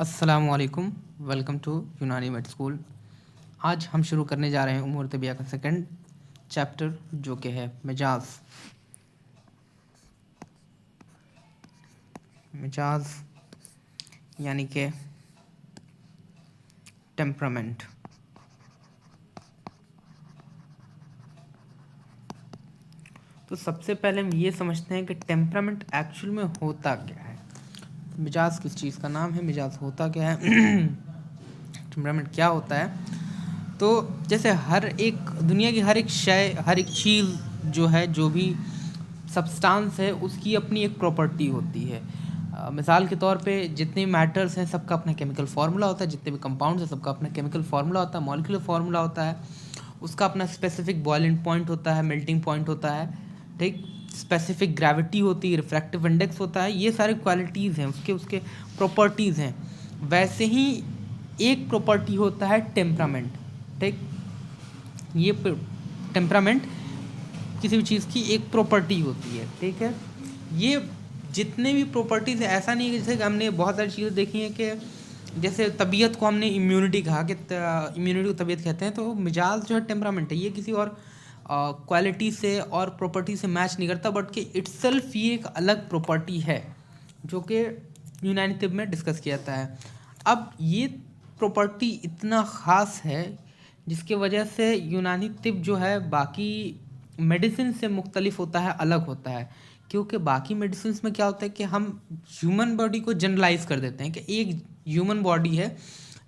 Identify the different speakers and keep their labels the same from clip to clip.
Speaker 1: अस्सलामुअलैकुम। Welcome to यूनानी made school. आज हम शुरू करने जा रहे हैं उमूर तबिया का सेकंड चैप्टर जो कि है मिजाज। मिजाज यानी कि टेम्परामेंट। तो सबसे पहले हम ये समझते हैं कि टेम्परामेंट एक्चुअल में होता क्या है। मिजाज किस चीज़ का नाम है, मिजाज होता क्या है, टेम्परामेंट क्या होता है। तो जैसे हर एक दुनिया की हर एक शय, हर एक चीज़ जो है, जो भी सब्सटेंस है, उसकी अपनी एक प्रॉपर्टी होती है। मिसाल के तौर पे जितने मैटर्स हैं सबका अपना केमिकल फार्मूला होता है, जितने भी कंपाउंड्स हैं सबका अपना केमिकल फार्मूला होता है, मॉलिक्यूलर फार्मूला होता है, उसका अपना स्पेसिफिक बॉइलिंग पॉइंट होता है, मेल्टिंग पॉइंट होता है, ठीक, स्पेसिफिक ग्रेविटी होती है, रिफ्रैक्टिव इंडेक्स होता है। ये सारी क्वालिटीज़ हैं उसके उसके प्रॉपर्टीज़ हैं। वैसे ही एक प्रॉपर्टी होता है टेम्परामेंट, ठीक। ये टेम्परामेंट किसी भी चीज़ की एक प्रॉपर्टी होती है, ठीक है। ये जितने भी प्रॉपर्टीज़ है, ऐसा नहीं है कि जैसे हमने बहुत सारी चीज़ें देखी हैं कि जैसे तबीयत को हमने इम्यूनिटी कहा कि इम्यूनिटी को तबीयत कहते हैं, तो मिजाज जो है टेम्परामेंट है, ये किसी और क्वालिटी से और प्रॉपर्टी से मैच नहीं करता, बट कि इट्सेल्फ ये एक अलग प्रॉपर्टी है जो कि यूनानी तिब में डिस्कस किया जाता है। अब ये प्रॉपर्टी इतना ख़ास है जिसकी वजह से यूनानी तिब जो है बाकी मेडिसिन से मुख्तलिफ होता है, अलग होता है। क्योंकि बाकी मेडिसिन में क्या होता है कि हम ह्यूमन बॉडी को जनरलाइज कर देते हैं कि एक ह्यूमन बॉडी है,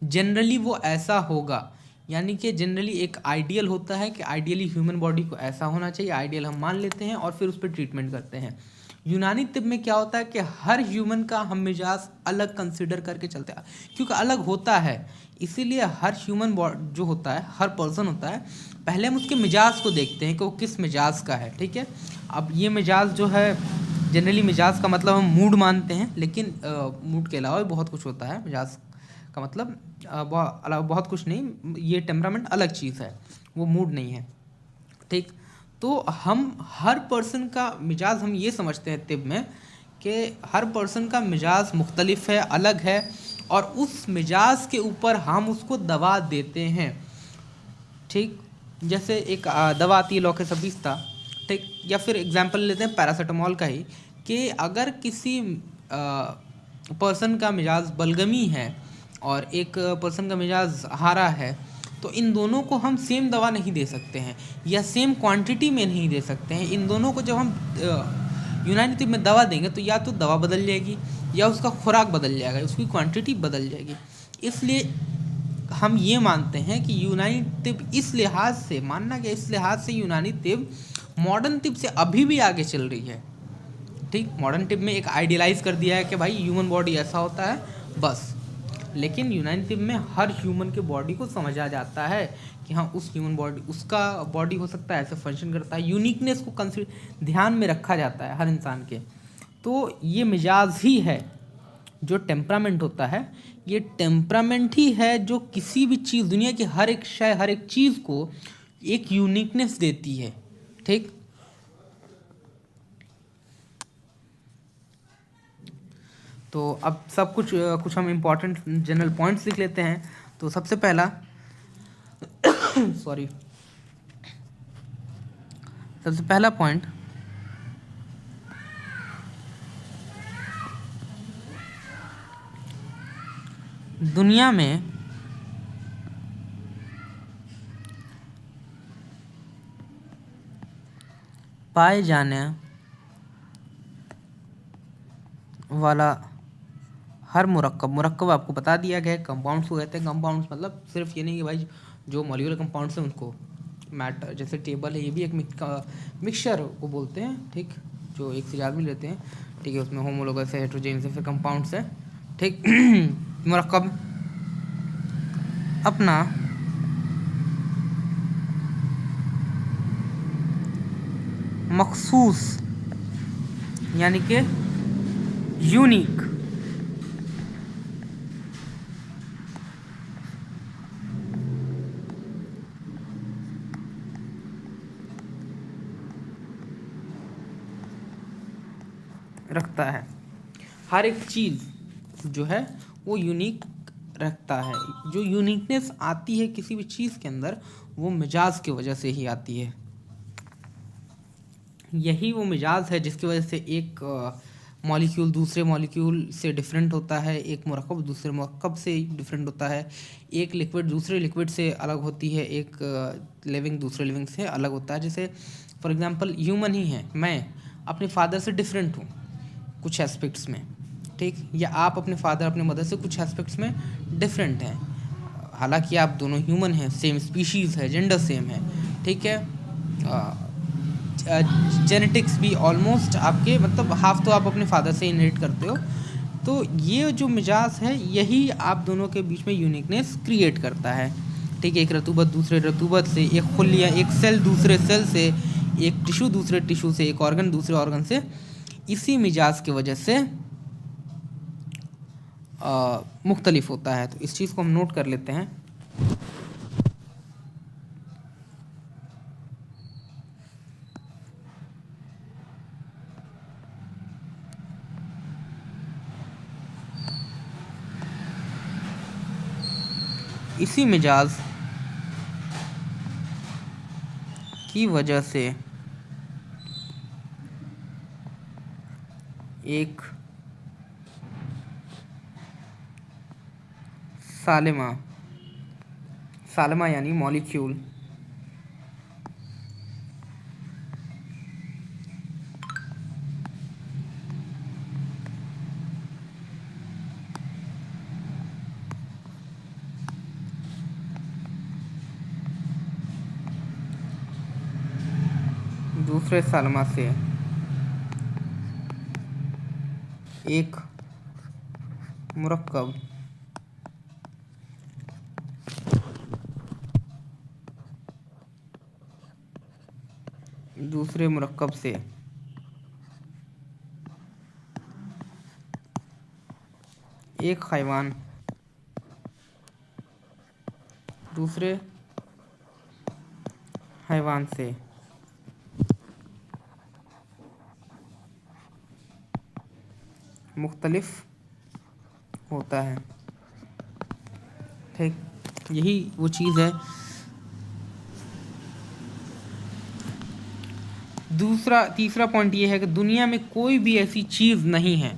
Speaker 1: जनरली वो ऐसा होगा, यानी कि जनरली एक आइडियल होता है कि आइडियली ह्यूमन बॉडी को ऐसा होना चाहिए, आइडियल हम मान लेते हैं और फिर उस पर ट्रीटमेंट करते हैं। यूनानी तिब में क्या होता है कि हर ह्यूमन का हम मिजाज अलग कंसिडर करके चलते हैं, क्योंकि अलग होता है, इसीलिए हर ह्यूमन जो होता है, हर पर्सन होता है, पहले हम उसके मिजाज को देखते हैं कि वो किस मिजाज का है, ठीक है। अब ये मिजाज जो है, जनरली मिजाज का मतलब हम मूड मानते हैं, लेकिन मूड के अलावा भी बहुत कुछ होता है। मिजाज का मतलब बहुत कुछ नहीं, ये टेम्परामेंट अलग चीज़ है, वो मूड नहीं है, ठीक। तो हम हर पर्सन का मिजाज हम ये समझते हैं तिब में कि हर पर्सन का मिजाज मुख्तलिफ है, अलग है, और उस मिजाज के ऊपर हम उसको दवा देते हैं, ठीक। जैसे एक दवा आती है लौके सबीस्ता, ठीक, या फिर एग्जांपल लेते हैं पैरासीटामोल का ही, कि अगर किसी पर्सन का मिजाज बलगमी है और एक पर्सन का मिजाज हारा है, तो इन दोनों को हम सेम दवा नहीं दे सकते हैं या सेम क्वांटिटी में नहीं दे सकते हैं। इन दोनों को जब हम यूनानी तिब में दवा देंगे तो या तो दवा बदल जाएगी या उसका खुराक बदल जाएगा, उसकी क्वांटिटी बदल जाएगी। इसलिए हम ये मानते हैं कि यूनानी तिब इस लिहाज से मानना कि इस लिहाज से यूनानी तिब मॉडर्न तिब से अभी भी आगे चल रही है, ठीक। मॉडर्न तिब में एक आइडियलाइज कर दिया है कि भाई ह्यूमन बॉडी ऐसा होता है बस, लेकिन यूनानी तिब में हर ह्यूमन के बॉडी को समझा जाता है कि हाँ, उस ह्यूमन बॉडी, उसका बॉडी हो सकता है, ऐसे फंक्शन करता है, यूनिकनेस को कंसिडर ध्यान में रखा जाता है हर इंसान के। तो ये मिजाज ही है जो टेम्परामेंट होता है, ये टेम्परामेंट ही है जो किसी भी चीज़, दुनिया की हर एक शय, हर एक चीज़ को एक यूनिकनेस देती है, ठीक। तो अब सब कुछ हम इम्पोर्टेंट जनरल पॉइंट्स लिख लेते हैं। तो सबसे पहला सॉरी, सबसे पहला पॉइंट, दुनिया में पाए जाने वाला हर मुरक्कब आपको बता दिया गया है, कंपाउंड्स को कहते हैं। कंपाउंड्स मतलब सिर्फ ये नहीं कि भाई जो मॉलिक्यूलर कंपाउंड्स हैं उनको, मैटर जैसे टेबल है, ये भी एक मिक्सचर को बोलते हैं, ठीक, जो एक से ज़्यादा भी लेते हैं, ठीक है। उसमें होमोलोगस है, हेट्रोजेनस है, फिर कंपाउंड्स है, ठीक। मुरक्कब अपना मखसूस यानी कि यूनिक रखता है। हर एक चीज़ जो है वो यूनिक रखता है। जो यूनिकनेस आती है किसी भी चीज़ के अंदर, वो मिजाज की वजह से ही आती है। यही वो मिजाज है जिसकी वजह से एक मॉलिक्यूल दूसरे मॉलिक्यूल से डिफरेंट होता है, एक मरकब दूसरे मरकब से डिफरेंट होता है, एक लिक्विड दूसरे लिक्विड से अलग होती है, एक लिविंग दूसरे लिविंग से अलग होता है। जैसे फॉर एग्जांपल ह्यूमन ही है, मैं अपने फादर से डिफरेंट हूँ कुछ एस्पेक्ट्स में, ठीक, या आप अपने फादर अपने मदर से कुछ एस्पेक्ट्स में डिफरेंट हैं। हालांकि आप दोनों ह्यूमन हैं, सेम स्पीशीज़ है, जेंडर सेम है, ठीक है, जेनेटिक्स भी ऑलमोस्ट आपके मतलब हाफ तो आप अपने फादर से इनहेरिट करते हो। तो ये जो मिजाज है यही आप दोनों के बीच में यूनिकनेस क्रिएट करता है, ठीक है। एक रतूबत दूसरे रतूबत से, एक खुलिया, एक सेल दूसरे सेल से, एक टिश्यू दूसरे टिश्यू से, एक ऑर्गन दूसरे ऑर्गन से, इसी मिजाज की वजह से मुख्तलिफ होता है। तो इस चीज़ को हम नोट कर लेते हैं। इसी मिजाज की वजह से एक सालिमा सालिमा यानी मॉलिक्यूल दूसरे सालिमा से एक मुरक्कब दूसरे मुरक्कब से एक हैवान दूसरे हैवान से मुख्तलिफ होता है, ठीक। यही वो चीज़ है। तीसरा पॉइंट ये है कि दुनिया में कोई भी ऐसी चीज़ नहीं है,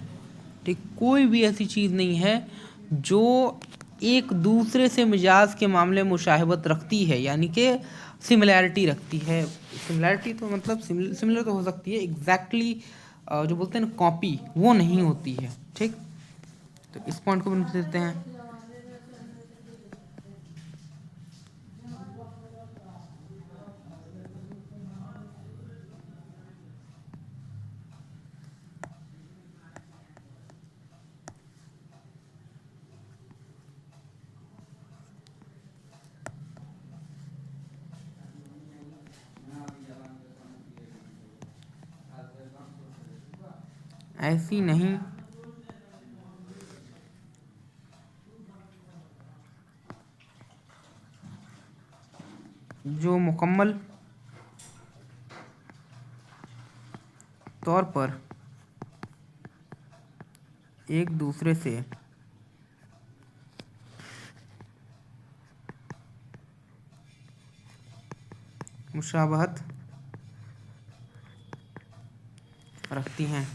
Speaker 1: ठीक, कोई भी ऐसी चीज़ नहीं है जो एक दूसरे से मिजाज के मामले में मुशाहबत रखती है, यानी कि सिमिलैरिटी रखती है। सिमिलैरिटी तो मतलब सिमिलर तो हो सकती है, एग्जैक्टली जो बोलते हैं ना कॉपी, वो नहीं होती है, ठीक। तो इस पॉइंट को भी देते हैं। ऐसी नहीं जो मुकम्मल तौर पर एक दूसरे से मुशाबहत रखती हैं।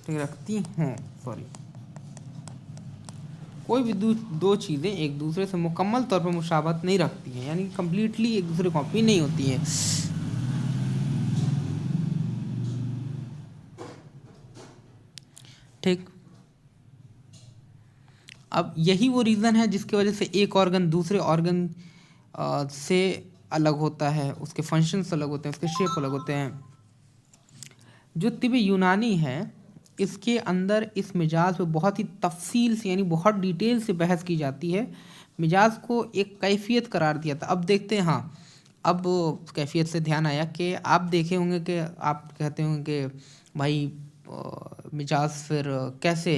Speaker 1: ठीक, रखती हैं, सॉरी। कोई भी दो चीज़ें एक दूसरे से मुकम्मल तौर पर मुशाबहत नहीं रखती हैं, यानी कम्प्लीटली एक दूसरे कॉपी नहीं होती हैं। ठीक, अब यही वो रीज़न है जिसकी वजह से एक ऑर्गन दूसरे ऑर्गन से अलग होता है, उसके फंक्शंस अलग होते हैं, उसके शेप अलग होते हैं। जो तिब यूनानी है, इसके अंदर इस मिजाज पे बहुत ही तफसील से यानी बहुत डिटेल से बहस की जाती है। मिजाज को एक कैफियत करार दिया था। अब देखते हैं, हाँ, अब कैफियत से ध्यान आया कि आप देखे होंगे कि आप कहते होंगे कि भाई मिजाज फिर कैसे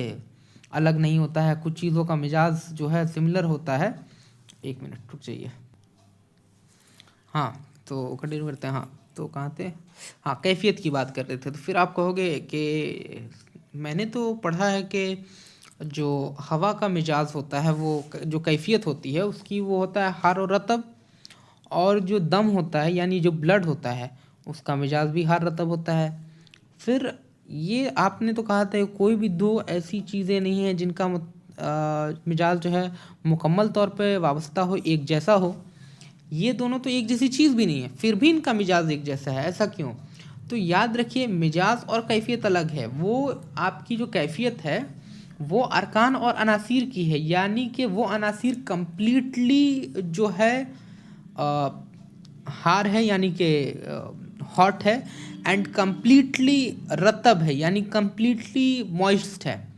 Speaker 1: अलग नहीं होता है, कुछ चीज़ों का मिजाज जो है सिमिलर होता है। एक मिनट रुक जाइए, हाँ, तो कंटिन्यू करते हैं। हाँ, तो कहाँ थे? हाँ, कैफियत की बात कर रहे थे। तो फिर आप कहोगे कि मैंने तो पढ़ा है कि जो हवा का मिजाज होता है वो जो कैफियत होती है उसकी वो होता है हार और रतब, और जो दम होता है यानी जो ब्लड होता है उसका मिजाज भी हार रतब होता है। फिर ये आपने तो कहा था कोई भी दो ऐसी चीज़ें नहीं हैं जिनका मिजाज जो है मुकम्मल तौर पे वाबस्ता हो, एक जैसा हो। ये दोनों तो एक जैसी चीज़ भी नहीं है, फिर भी इनका मिजाज एक जैसा है, ऐसा क्यों? तो याद रखिए, मिजाज और कैफियत अलग है। वो आपकी जो कैफियत है वो अरकान और अनासिर की है, यानी कि वो अनासिर कंप्लीटली जो है हार है यानी कि हॉट है, एंड कंप्लीटली रतब है यानी कंप्लीटली मॉइस्ट है।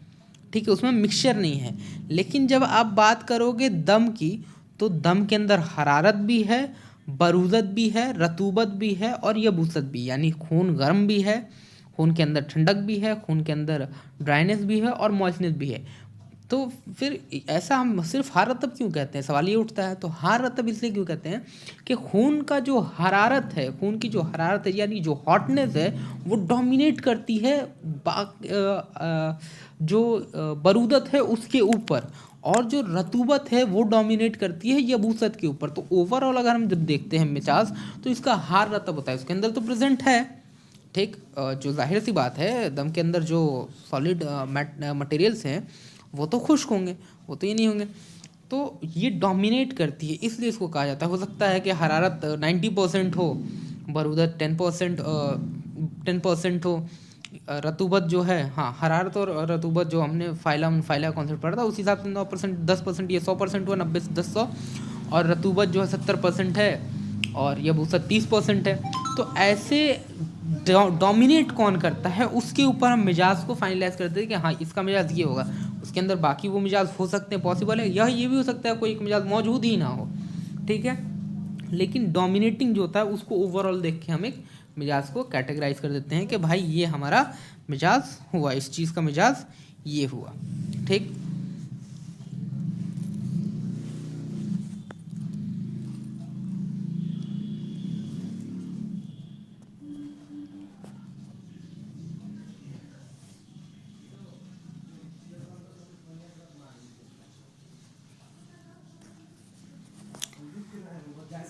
Speaker 1: ठीक है, उसमें मिक्सचर नहीं है। लेकिन जब आप बात करोगे दम की, तो दम के अंदर हरारत भी है, बरूदत भी है, रतूबत भी है और यबूसत भी, यानी खून गर्म भी है, खून के अंदर ठंडक भी है, खून के अंदर ड्राइनेस भी है और मॉइस्टनेस भी है। तो फिर ऐसा हम सिर्फ हार रतब क्यों कहते हैं, सवाल ये उठता है। तो हार रतब इसलिए क्यों कहते हैं कि खून का जो हरारत है, खून की जो हरारत है यानी जो हॉटनेस है वो डोमिनेट करती है जो बरूदत है उसके ऊपर, और जो रतूबत है वो डोमिनेट करती है यबूसत के ऊपर। तो ओवरऑल अगर हम जब देखते हैं मिजाज, तो इसका हार रतब होता है, उसके अंदर तो प्रेजेंट है। ठीक, जो जाहिर सी बात है दम के अंदर जो सॉलिड मटेरियल्स हैं वो तो खुश्क होंगे, वो तो ये नहीं होंगे। तो ये डोमिनेट करती है, इसलिए इसको कहा जाता है। हो सकता है कि हरारत 90% हो, बरूदत 10% हो, रतूबत जो है, हाँ हरारत और रतूबत जो हमने फाइला कॉन्सेप्ट पढ़ा था उस हिसाब से 9%, 10%, ये 100% हुआ, 90 से 10 100, और रतूबत जो है 70% है और यबूसत 30% है। तो ऐसे डोमिनेट कौन करता है उसके ऊपर हम मिजाज को फाइनलाइज करते हैं कि हाँ इसका मिजाज ये होगा। उसके अंदर बाकी वो मिजाज हो सकते हैं, पॉसिबल है, ये भी हो सकता है कोई एक मिजाज मौजूद ही ना हो। ठीक है, लेकिन डोमिनेटिंग जो होता है उसको ओवरऑल देख के हम एक मिजाज को कैटेगराइज कर देते हैं कि भाई ये हमारा मिजाज हुआ, इस चीज़ का मिजाज ये हुआ। ठीक,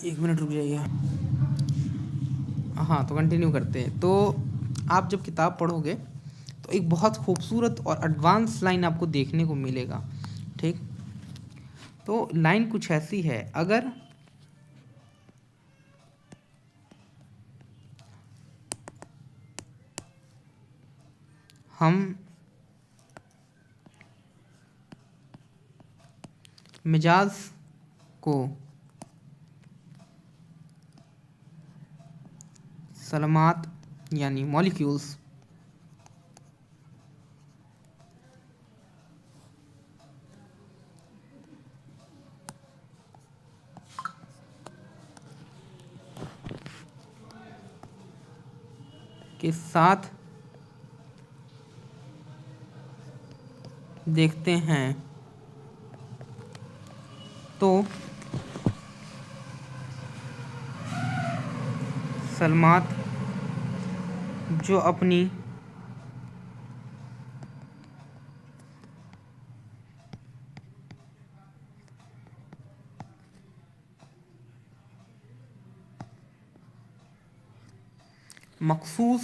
Speaker 1: 1 मिनट रुक जाइए। हाँ, तो कंटिन्यू करते हैं। तो आप जब किताब पढ़ोगे तो एक बहुत खूबसूरत और एडवांस लाइन आपको देखने को मिलेगा। ठीक, तो लाइन कुछ ऐसी है, अगर हम मिजाज को सलमात यानी मॉलिक्यूल्स के साथ देखते हैं तो सलमात जो अपनी मखसूस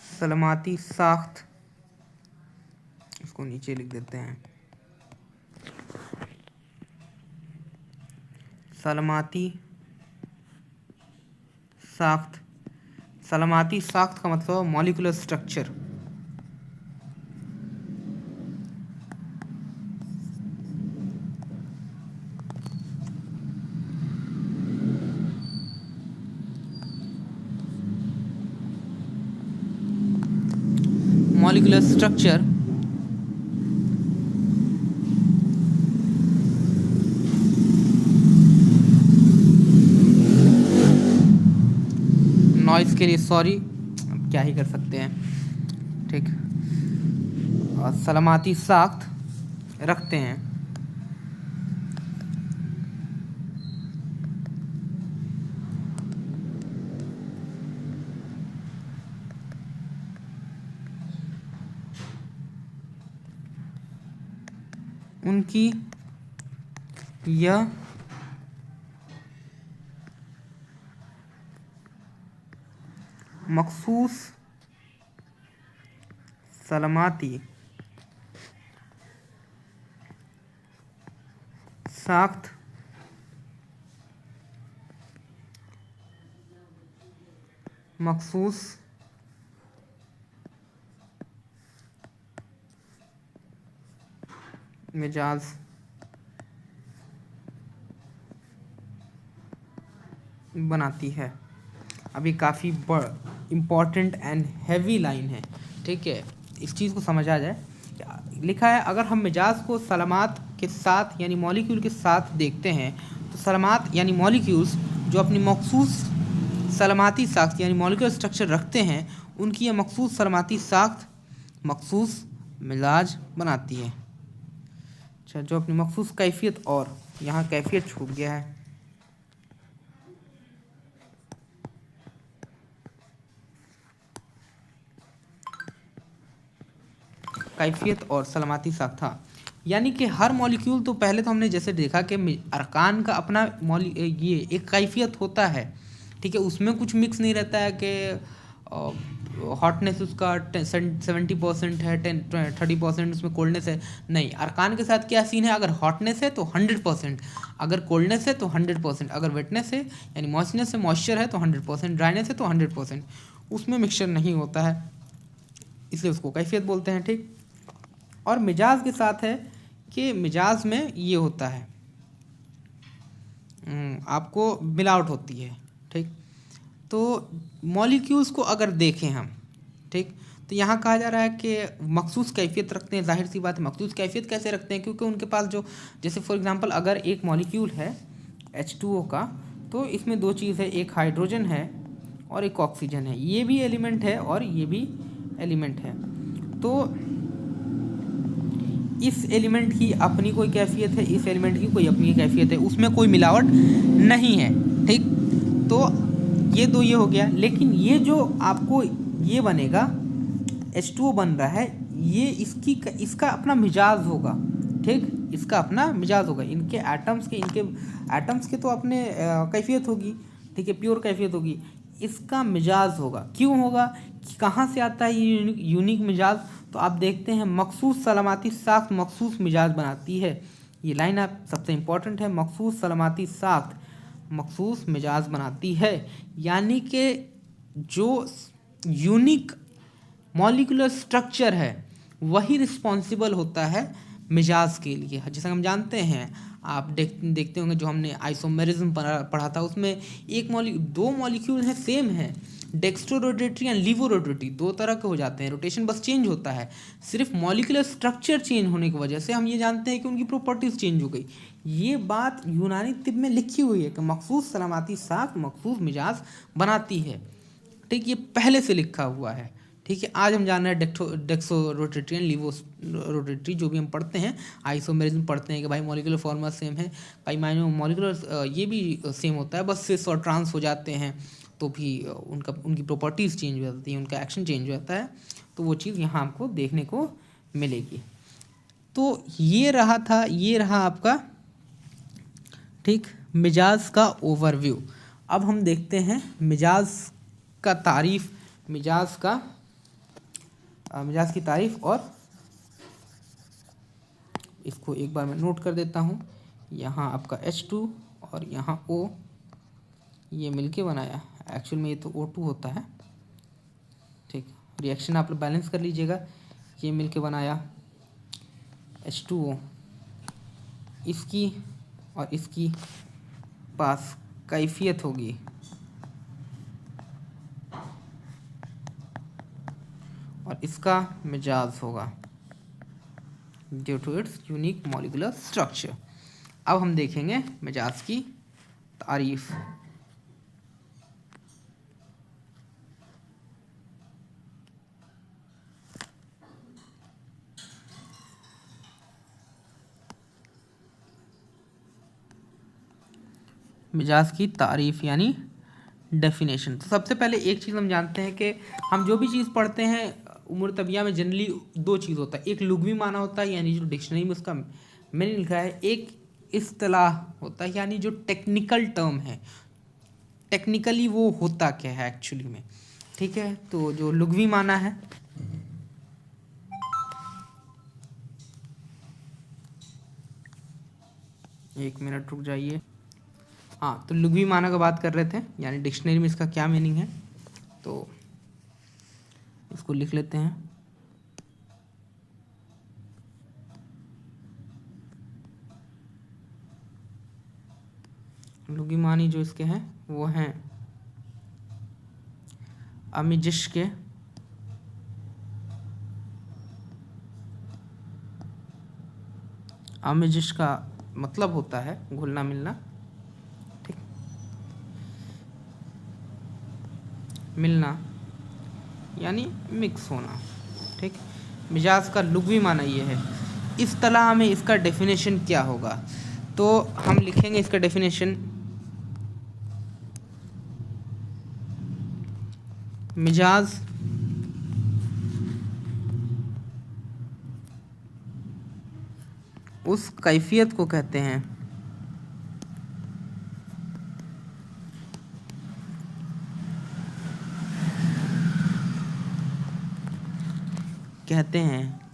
Speaker 1: सलमाती साख्त, इसको नीचे लिख देते हैं, सलमाती साख्त। सलमाती साख्त का मतलब molecular structure. Molecular structure noise के लिए सॉरी, अब क्या ही कर सकते हैं। ठीक, और सलामती साख्त रखते हैं। उनकी यह मखसूस सलामती साख्त मखसूस मिजाज बनाती है। अभी काफ़ी इम्पॉर्टेंट एंड हैवी लाइन है, ठीक है, इस चीज़ को समझा जाए। लिखा है अगर हम मिजाज को सलामत के साथ यानी मॉलिक्यूल के साथ देखते हैं तो सलामत यानी मॉलिक्यूल्स जो अपनी मखसूस सलामती साख्त यानी मॉलिक्यूलर स्ट्रक्चर रखते हैं उनकी यह मखसूस सलामती साख्त मखसूस मिजाज बनाती है। अच्छा, जो अपनी मखसूस कैफियत, और यहाँ कैफियत छूट गया है, कैफियत और सलामती साख्त था, यानी कि हर मॉलिक्यूल, तो पहले तो हमने जैसे देखा कि अरकान का अपना ये एक कैफियत होता है, ठीक है, उसमें कुछ मिक्स नहीं रहता है कि हॉटनेस उसका 70% है, 30% उसमें कोल्डनेस है, नहीं, अरकान के साथ क्या सीन है, अगर हॉटनेस है तो 100%, अगर कोल्डनेस है तो 100%, अगर वेटनेस है यानी मॉइस्चनेस है, मॉइस्चर है तो 100%, ड्राइनेस है तो 100%, उसमें मिक्सचर नहीं होता है, इसलिए उसको कैफियत बोलते हैं, ठीक। और मिजाज के साथ है कि मिजाज में ये होता है, आपको मिलावट होती है, ठीक। तो मॉलिक्यूल्स को अगर देखें हम, ठीक, तो यहाँ कहा जा रहा है कि मखसूस कैफियत रखते हैं, जाहिर सी बात है मखसूस कैफियत कैसे रखते हैं, क्योंकि उनके पास जो, जैसे फॉर एग्जांपल अगर एक मॉलिक्यूल है H2O का, तो इसमें दो चीज़ है, एक हाइड्रोजन है और एक ऑक्सीजन है, ये भी एलिमेंट है और ये भी एलिमेंट है, तो इस एलिमेंट की अपनी कोई कैफियत है, इस एलिमेंट की कोई अपनी कैफियत है, उसमें कोई मिलावट नहीं है, ठीक। तो ये दो ये हो गया, लेकिन ये जो आपको ये बनेगा H2O बन रहा है, ये इसका अपना मिजाज होगा, ठीक, इसका अपना मिजाज होगा, इनके एटम्स के तो अपने कैफियत होगी, ठीक है, प्योर कैफियत होगी, इसका मिजाज होगा। क्यों होगा, कहाँ से आता है ये यूनिक मिजाज, तो आप देखते हैं मखसूस सलामती साख्त मखसूस मिजाज बनाती है, ये लाइन आप सबसे इम्पोर्टेंट है, मखसूस सलामती साख्त मखसूस मिजाज बनाती है, यानी कि जो यूनिक मॉलिक्यूलर स्ट्रक्चर है वही रिस्पॉन्सिबल होता है मिजाज के लिए। जैसा हम जानते हैं, आप देखते होंगे जो हमने आइसोमेरिज्म पढ़ा था, उसमें दो मॉलिक्यूल हैं, सेम है, dextrorotatory and laevorotatory, दो तरह के हो जाते हैं, रोटेशन बस चेंज होता है, सिर्फ मॉलिक्यूलर स्ट्रक्चर चेंज होने की वजह से हम ये जानते हैं कि उनकी प्रॉपर्टीज चेंज हो गई। ये बात यूनानी तिब में लिखी हुई है कि मखसूस सलामती साख्त मखसूस मिजाज बनाती है, ठीक, ये पहले से लिखा हुआ है, ठीक है। आज हम जान रहे हैं डेक्सो रोटेटरी एंड लीवो रोटेटरी, जो भी हम पढ़ते हैं, आइसोमेरिज्म पढ़ते हैं कि भाई मॉलिक्यूलर फॉर्मूला सेम है, कई मायनों मॉलिक्यूलर ये भी सेम होता है, बस सिस और ट्रांस हो जाते हैं तो भी उनकी प्रॉपर्टीज़ चेंज हो जाती हैं, उनका एक्शन चेंज हो जाता है, तो वो चीज़ यहाँ आपको देखने को मिलेगी। तो ये रहा आपका, ठीक, मिजाज का ओवरव्यू। अब हम देखते हैं मिजाज का तारीफ़, मिजाज की तारीफ़, और इसको एक बार मैं नोट कर देता हूँ, यहाँ आपका H2 और यहाँ O ये मिलके बनाया, एक्चुअल में ये तो O2 होता है, ठीक, रिएक्शन आप लोग बैलेंस कर लीजिएगा, ये मिलके बनाया H2O, इसकी और इसकी पास कैफियत होगी और इसका मिजाज होगा due to its unique molecular structure. अब हम देखेंगे मिजाज की तारीफ। मिजाज की तारीफ यानी डेफिनेशन। तो सबसे पहले एक चीज़ हम जानते हैं कि हम जो भी चीज़ पढ़ते हैं उम्र तबिया में जनरली दो चीज़ होता है, एक लुग़वी माना होता है यानी जो डिक्शनरी में उसका मैंने लिखा है एक इस्तिलाह होता है, यानी जो टेक्निकल टर्म है, टेक्निकली वो होता क्या है एक्चुअली में। ठीक है, तो जो लुग़वी माना है, एक मिनट रुक जाइए। हाँ, तो लुग़वी माना का बात कर रहे थे, यानी डिक्शनरी में इसका क्या मीनिंग है, तो इसको लिख लेते हैं। लुग़वी मानी जो इसके हैं वो हैं आमिजिश के, आमिजिश का मतलब होता है घुलना मिलना, ठीक, मिलना यानी मिक्स होना। ठीक, मिजाज का लुग़वी माना ये है। इस तरह में इसका डेफिनेशन क्या होगा, तो हम लिखेंगे इसका डेफिनेशन, मिजाज उस कैफियत को कहते हैं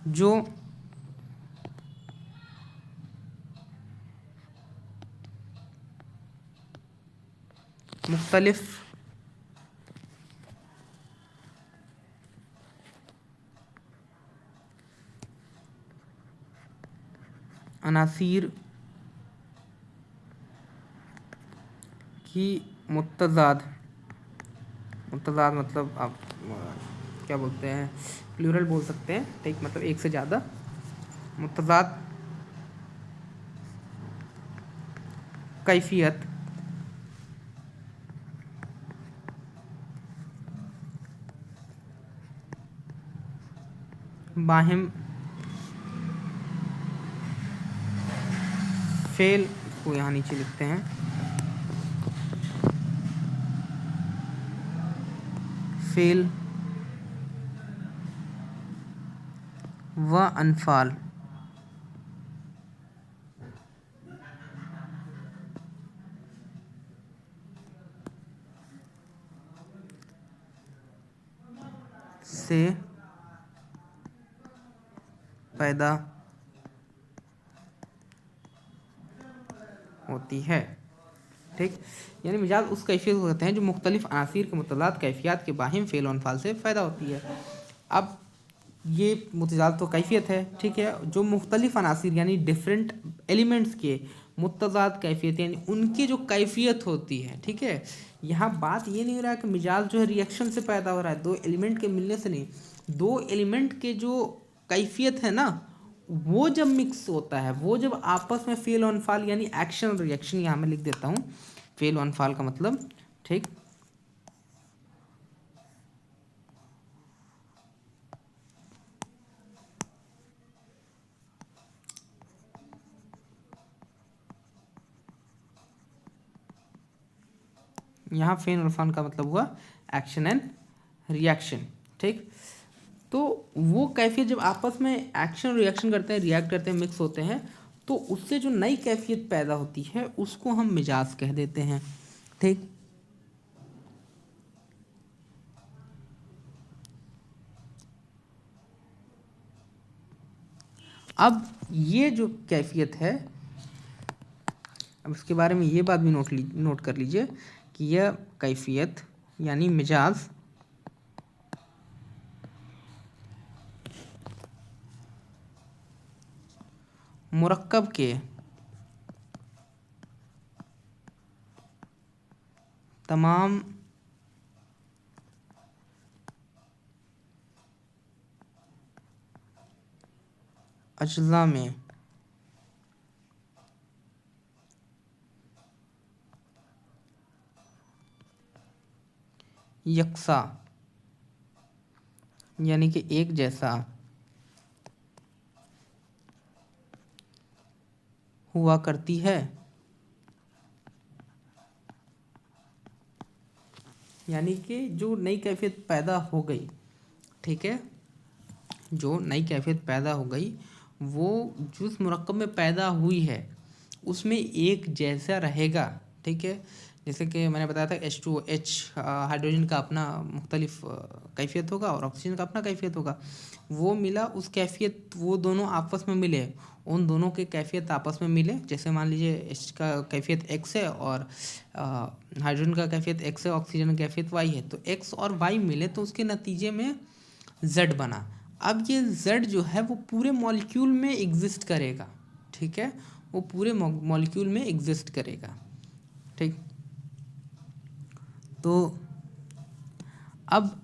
Speaker 1: जो मुख्तलिफ अनासीर की मुत्तज़ाद मतलब आप क्या बोलते हैं, प्लूरल बोल सकते हैं, ठीक, मतलब एक से ज़्यादा मुत्तज़ाद कैफियत बाहिम फेल को यहाँ नीचे लिखते हैं, फेल व अनफाल से पैदा होती है। ठीक, यानी मिजाज उस कैफियत को कहते हैं जो मुख्तलिफ अनासीर के मुतलात कैफियत के बाहिम फेल और अनफाल से पैदा होती है। अब ये मुतजाद तो कैफियत है, ठीक है, जो मुख्तलिफ अनासीर यानी डिफरेंट एलिमेंट्स के मुतजाद कैफियत यानी उनकी जो कैफियत होती है, ठीक है, यहाँ बात ये नहीं हो रहा है कि मिजाज जो है रिएक्शन से पैदा हो रहा है, दो एलिमेंट के मिलने से नहीं, दो एलिमेंट के जो कैफियत है ना, वो जब मिक्स होता है, वो जब आपस में फेल ऑन फाल यानी एक्शन और रिएक्शन, यहाँ मैं लिख देता हूँ फेल ऑन फाल का मतलब, ठीक, यहाँ फेल और फाल का मतलब हुआ एक्शन एंड रिएक्शन। ठीक, तो वो कैफियत जब आपस में एक्शन रिएक्शन करते हैं, रिएक्ट करते हैं, मिक्स होते हैं, तो उससे जो नई कैफियत पैदा होती है उसको हम मिजाज कह देते हैं। ठीक, अब ये जो कैफियत है, अब इसके बारे में ये बात भी नोट कर लीजिए कि यह कैफियत यानी मिजाज मुरक्कब के तमाम अज्जा में यकसा यानी कि एक जैसा हुआ करती है, यानी कि जो नई कैफियत पैदा हो गई, ठीक है, जो नई कैफियत पैदा हो गई वो जिस मुरक्कब में पैदा हुई है उसमें एक जैसा रहेगा, ठीक है। जैसे कि मैंने बताया था H2H, हाइड्रोजन का अपना मुख्तलिफ कैफियत होगा और ऑक्सीजन का अपना कैफियत होगा। वो मिला, उस कैफियत, वो दोनों आपस में मिले, उन दोनों के कैफियत आपस में मिले। जैसे मान लीजिए H का कैफियत X है और हाइड्रोजन का कैफियत X है, ऑक्सीजन का कैफियत Y है, तो X और Y मिले तो उसके नतीजे में Z बना। अब ये Z जो है वो पूरे मॉलिक्यूल में एग्जिस्ट करेगा, ठीक है, वो पूरे मॉलिक्यूल में एग्जिस्ट करेगा, ठीक। तो अब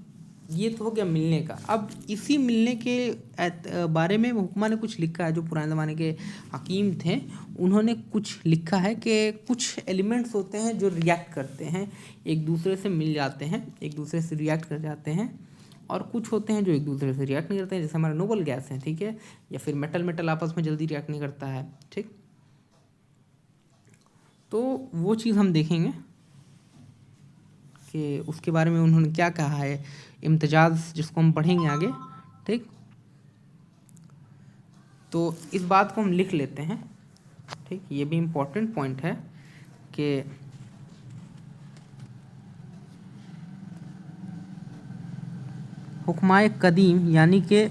Speaker 1: ये तो हो गया मिलने का। अब इसी मिलने के बारे में हुक्मा ने कुछ लिखा है, जो पुराने ज़माने के हकीम थे उन्होंने कुछ लिखा है कि कुछ एलिमेंट्स होते हैं जो रिएक्ट करते हैं, एक दूसरे से मिल जाते हैं, एक दूसरे से रिएक्ट कर जाते हैं, और कुछ होते हैं जो एक दूसरे से रिएक्ट नहीं करते हैं, जैसे हमारे नोबल गैस हैं, ठीक है, या फिर मेटल मेटल आपस में जल्दी रिएक्ट नहीं करता है, ठीक। तो वो चीज़ हम देखेंगे कि उसके बारे में उन्होंने क्या कहा है, इम्तिजाज, जिसको हम पढ़ेंगे आगे, ठीक। तो इस बात को हम लिख लेते हैं, ठीक, ये भी इम्पोर्टेंट पॉइंट है कि हुक्माए कदीम यानी कि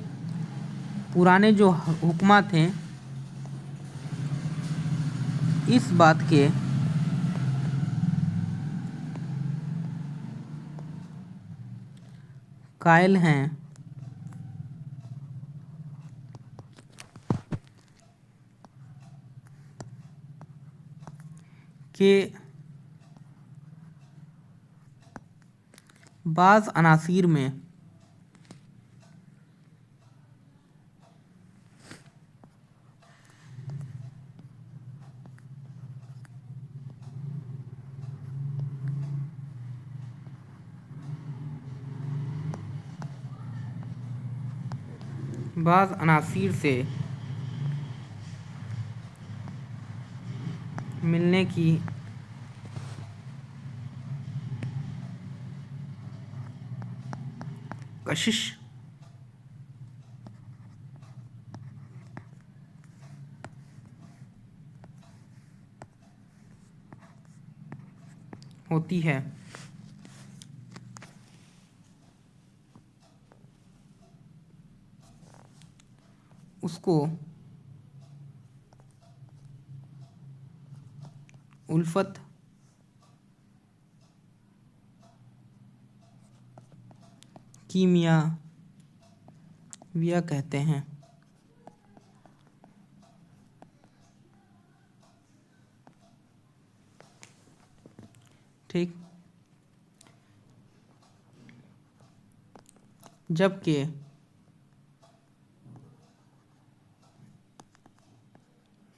Speaker 1: पुराने जो हुक्मा थे इस बात के कायल हैं कि बाज़ अनासीर में बाज़ अनासीर से मिलने की कशिश होती है, उसको उल्फत कीमियाविया कहते हैं, ठीक। जबकि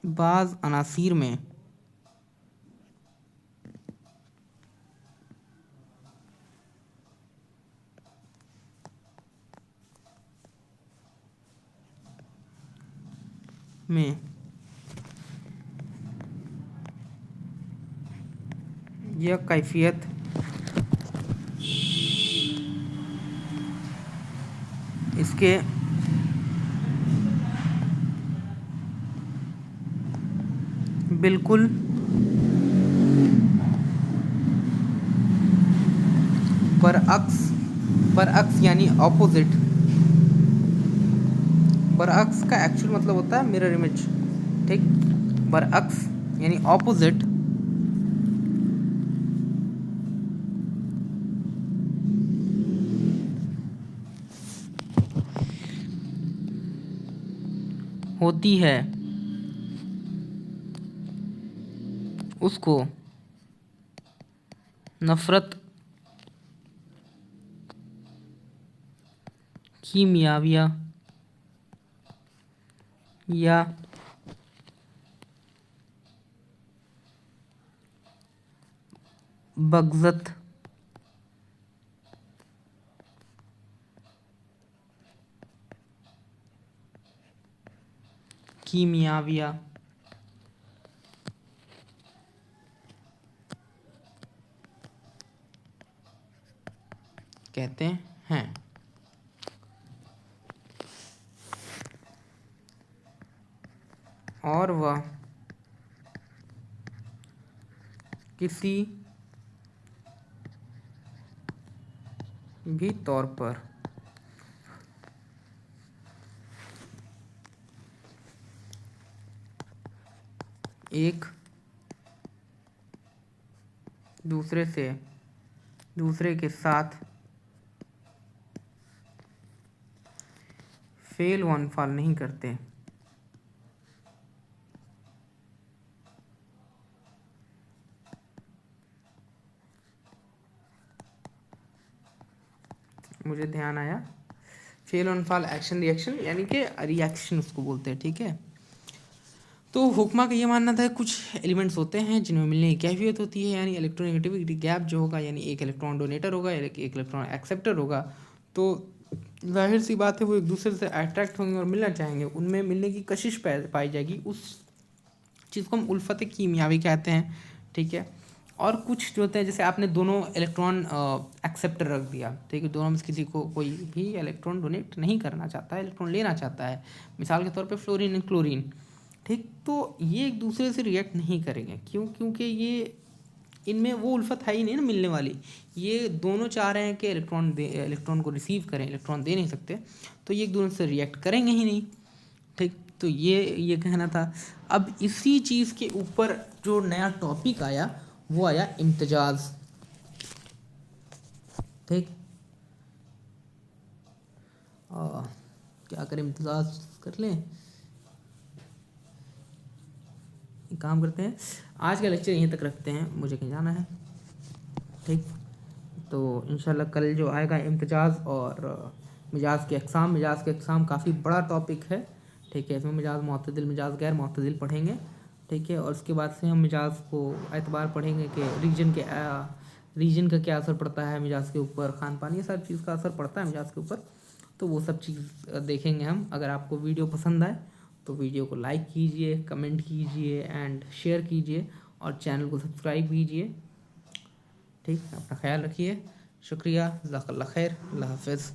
Speaker 1: बाज़ अनासीर में यह कैफियत इसके बिल्कुल बरअक्स यानी ऑपोजिट, बरअक्स का एक्चुअल मतलब होता है मिरर इमेज, ठीक। बरअक्स यानी ऑपोजिट होती है, उसको नफरत कीमियाविया या बग़ज़त कीमियाविया कहते हैं। और वह किसी भी तौर पर एक दूसरे के साथ फेल वन फॉल नहीं करते। मुझे ध्यान आया, fell on fall action reaction, यानी कि रिएक्शन उसको बोलते हैं, ठीक है। तो हुक्मा का ये मानना था कुछ एलिमेंट्स होते हैं जिनमें मिलने की कैफियत होती है, यानी इलेक्ट्रोनेगेटिविटी गैप जो होगा, यानी एक इलेक्ट्रॉन डोनेटर होगा, एक इलेक्ट्रॉन एक्सेप्टर होगा, तो जाहिर सी बात है वो एक दूसरे से अट्रैक्ट होंगे और मिलना चाहेंगे, उनमें मिलने की कशिश पाई जाएगी। उस चीज़ को हम उल्फत कीमियावी कहते हैं, ठीक है। और कुछ जो होते हैं, जैसे आपने दोनों इलेक्ट्रॉन एक्सेप्टर रख दिया, ठीक है, दोनों में से किसी को कोई भी इलेक्ट्रॉन डोनेट नहीं करना चाहता है, इलेक्ट्रॉन लेना चाहता है, मिसाल के तौर पे फ्लोरीन एंड क्लोरीन, ठीक, तो ये एक दूसरे से रिएक्ट नहीं करेंगे। क्यों? क्योंकि ये इनमें वो उल्फत है ही नहीं ना मिलने वाली, ये दोनों चाह रहे हैं कि इलेक्ट्रॉन को रिसीव करें, इलेक्ट्रॉन दे नहीं सकते, तो ये एक दूसरे से रिएक्ट करेंगे ही नहीं, ठीक। तो ये कहना था। अब इसी चीज़ के ऊपर जो नया टॉपिक आया वो आया इम्तिजाज, ठीक। क्या करें, इम्तिजाज कर लें, एक काम करते हैं, आज का लेक्चर यहीं तक रखते हैं, मुझे कहीं जाना है, ठीक। तो इंशाल्लाह कल जो आएगा इम्तिजाज और मिजाज के अक़साम काफ़ी बड़ा टॉपिक है, ठीक है। इसमें मिजाज मुअत्तदिल, मिजाज गैर मुअत्तदिल पढ़ेंगे, ठीक है। और उसके बाद से हम मिजाज को एतबार पढ़ेंगे कि रीजन का क्या असर पड़ता है मिजाज के ऊपर, खान पान, ये सब चीज़ का असर पड़ता है मिजाज के ऊपर, तो वो सब चीज़ देखेंगे हम। अगर आपको वीडियो पसंद आए तो वीडियो को लाइक कीजिए, कमेंट कीजिए एंड शेयर कीजिए, और चैनल को सब्सक्राइब कीजिए, ठीक। अपना ख्याल रखिए, शुक्रिया, जज़ाकल्लाह खैर, अल्लाह हाफ़िज़।